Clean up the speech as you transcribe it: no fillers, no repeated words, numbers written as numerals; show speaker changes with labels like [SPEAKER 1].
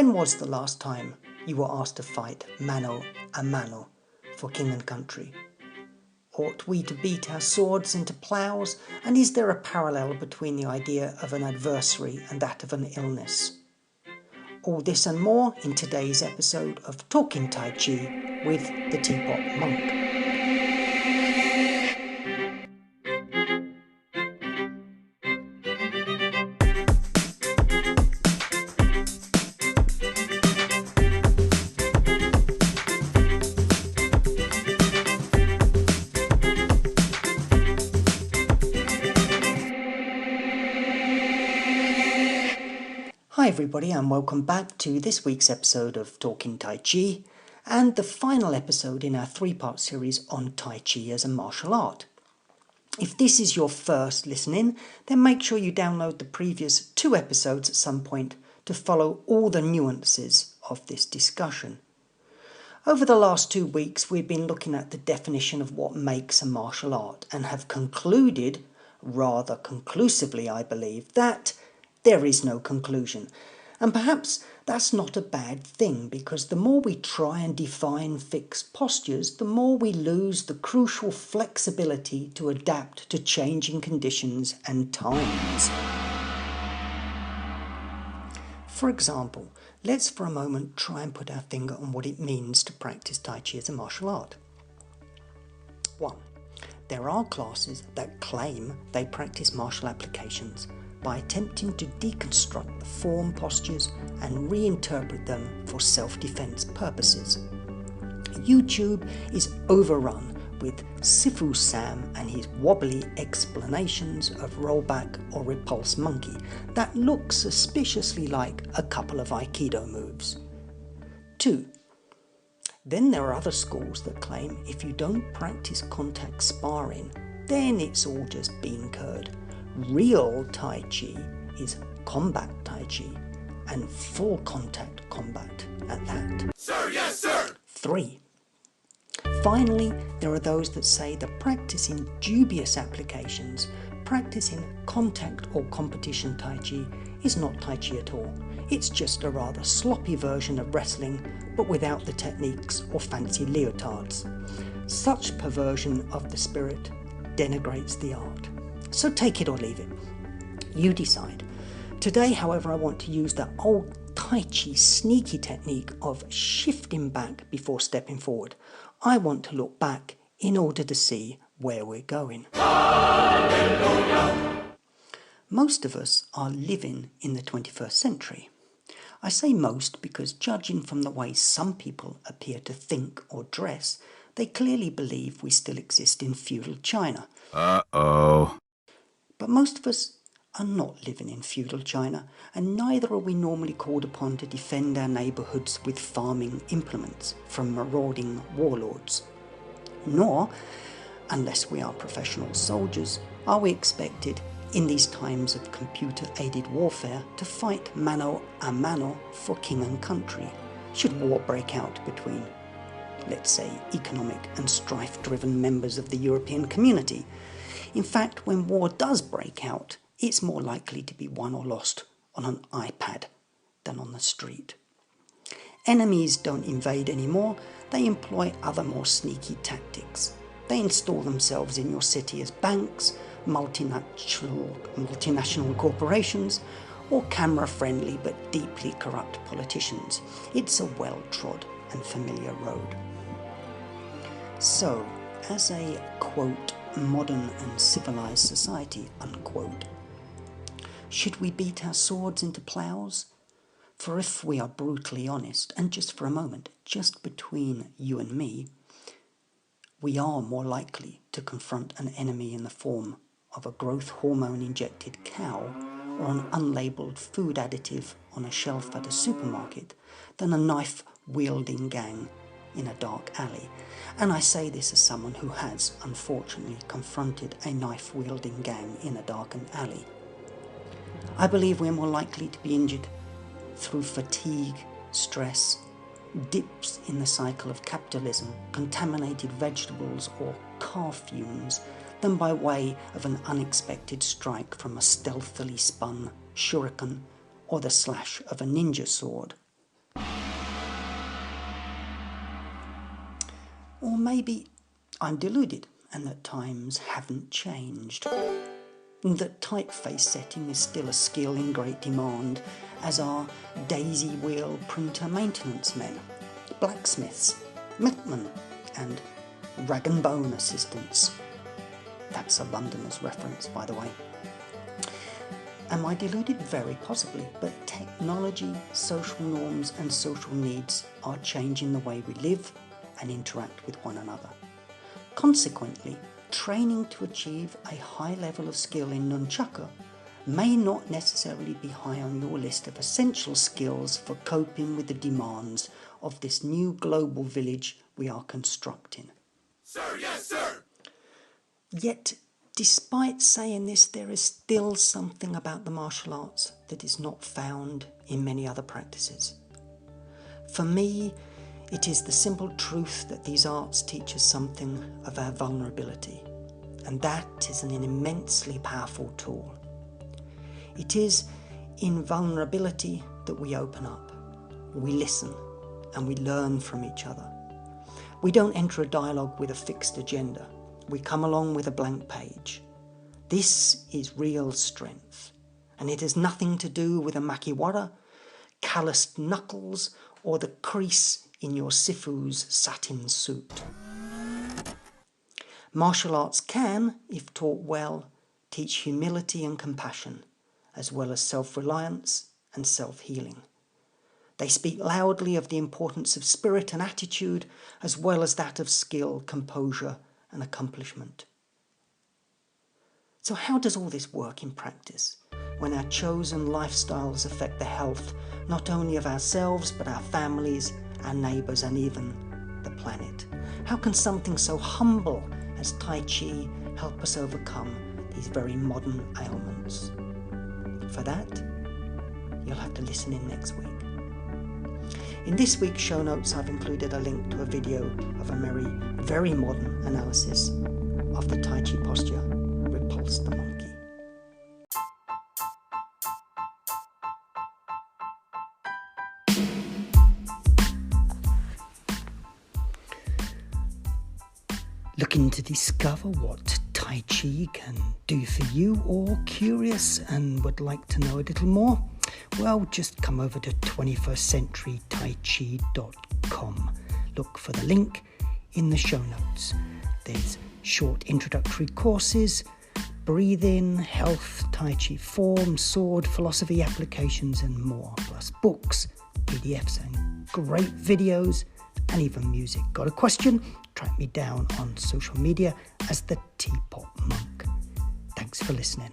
[SPEAKER 1] When was the last time you were asked to fight mano a mano for king and country? Ought we to beat our swords into ploughs? And is there a parallel between the idea of an adversary and that of an illness? All this and more in today's episode of Talking Tai Chi with the Teapot Monk. Hi everybody and welcome back to this week's episode of Talking Tai Chi and the final episode in our three-part series on Tai Chi as a martial art. If this is your first listen-in, then make sure you download the previous 2 episodes at some point to follow all the nuances of this discussion. Over the last 2 weeks we've been looking at the definition of what makes a martial art and have concluded, rather conclusively I believe, that there is no conclusion. And perhaps that's not a bad thing, because the more we try and define fixed postures, the more we lose the crucial flexibility to adapt to changing conditions and times. For example, let's for a moment try and put our finger on what it means to practice Tai Chi as a martial art. 1. There are classes that claim they practice martial applications by attempting to deconstruct the form postures and reinterpret them for self-defense purposes. YouTube is overrun with Sifu Sam and his wobbly explanations of rollback or repulse monkey that look suspiciously like a couple of Aikido moves. 2. Then there are other schools that claim if you don't practice contact sparring, then it's all just bean curd. Real Tai Chi is combat Tai Chi, and full contact combat at that.
[SPEAKER 2] Sir, yes, sir!
[SPEAKER 1] 3. Finally, there are those that say that practicing dubious applications, practicing contact or competition Tai Chi, is not Tai Chi at all. It's just a rather sloppy version of wrestling, but without the techniques or fancy leotards. Such perversion of the spirit denigrates the art. So take it or leave it. You decide. Today, however, I want to use that old Tai Chi sneaky technique of shifting back before stepping forward. I want to look back in order to see where we're going. Hallelujah. Most of us are living in the 21st century. I say most because, judging from the way some people appear to think or dress, they clearly believe we still exist in feudal China.
[SPEAKER 2] Uh-oh.
[SPEAKER 1] But most of us are not living in feudal China, and neither are we normally called upon to defend our neighbourhoods with farming implements from marauding warlords. Nor, unless we are professional soldiers, are we expected, in these times of computer-aided warfare, to fight mano a mano for king and country, should war break out between, let's say, economic and strife-driven members of the European community. In fact, when war does break out, it's more likely to be won or lost on an iPad than on the street. Enemies don't invade anymore, they employ other more sneaky tactics. They install themselves in your city as banks, multinational corporations, or camera-friendly but deeply corrupt politicians. It's a well-trod and familiar road. So, as a, quote, modern and civilized society, unquote, should we beat our swords into ploughs? For if we are brutally honest, and just for a moment, just between you and me, we are more likely to confront an enemy in the form of a growth hormone-injected cow or an unlabelled food additive on a shelf at a supermarket than a knife-wielding gang in a dark alley. And I say this as someone who has, unfortunately, confronted a knife-wielding gang in a darkened alley. I believe we're more likely to be injured through fatigue, stress, dips in the cycle of capitalism, contaminated vegetables or car fumes than by way of an unexpected strike from a stealthily spun shuriken or the slash of a ninja sword. Or maybe I'm deluded and that times haven't changed. And that typeface setting is still a skill in great demand, as are daisy wheel printer maintenance men, blacksmiths, milkmen, and rag and bone assistants. That's a Londoners reference, by the way. Am I deluded? Very possibly, but technology, social norms and social needs are changing the way we live and interact with one another. Consequently, training to achieve a high level of skill in nunchaku may not necessarily be high on your list of essential skills for coping with the demands of this new global village we are constructing.
[SPEAKER 2] Sir, yes, sir!
[SPEAKER 1] Yet, despite saying this, there is still something about the martial arts that is not found in many other practices. For me, it is the simple truth that these arts teach us something of our vulnerability, and that is an immensely powerful tool. It is in vulnerability that we open up, we listen, and we learn from each other. We don't enter a dialogue with a fixed agenda. We come along with a blank page. This is real strength, and it has nothing to do with a makiwara, calloused knuckles, or the crease in your sifu's satin suit. Martial arts can, if taught well, teach humility and compassion, as well as self-reliance and self-healing. They speak loudly of the importance of spirit and attitude, as well as that of skill, composure, and accomplishment. So how does all this work in practice, when our chosen lifestyles affect the health not only of ourselves, but our families, our neighbours, and even the planet? How can something so humble as Tai Chi help us overcome these very modern ailments? For that, you'll have to listen in next week. In this week's show notes, I've included a link to a video of a very modern analysis of the Tai Chi posture, Repulse the Monkey. Looking to discover what Tai Chi can do for you, or curious and would like to know a little more? Well, just come over to 21stcenturytaichi.com. Look for the link in the show notes. There's short introductory courses, breathing, health, Tai Chi form, sword, philosophy applications and more, plus books, PDFs and great videos and even music. Got a question? Track me down on social media as the Teapot Monk. Thanks for listening.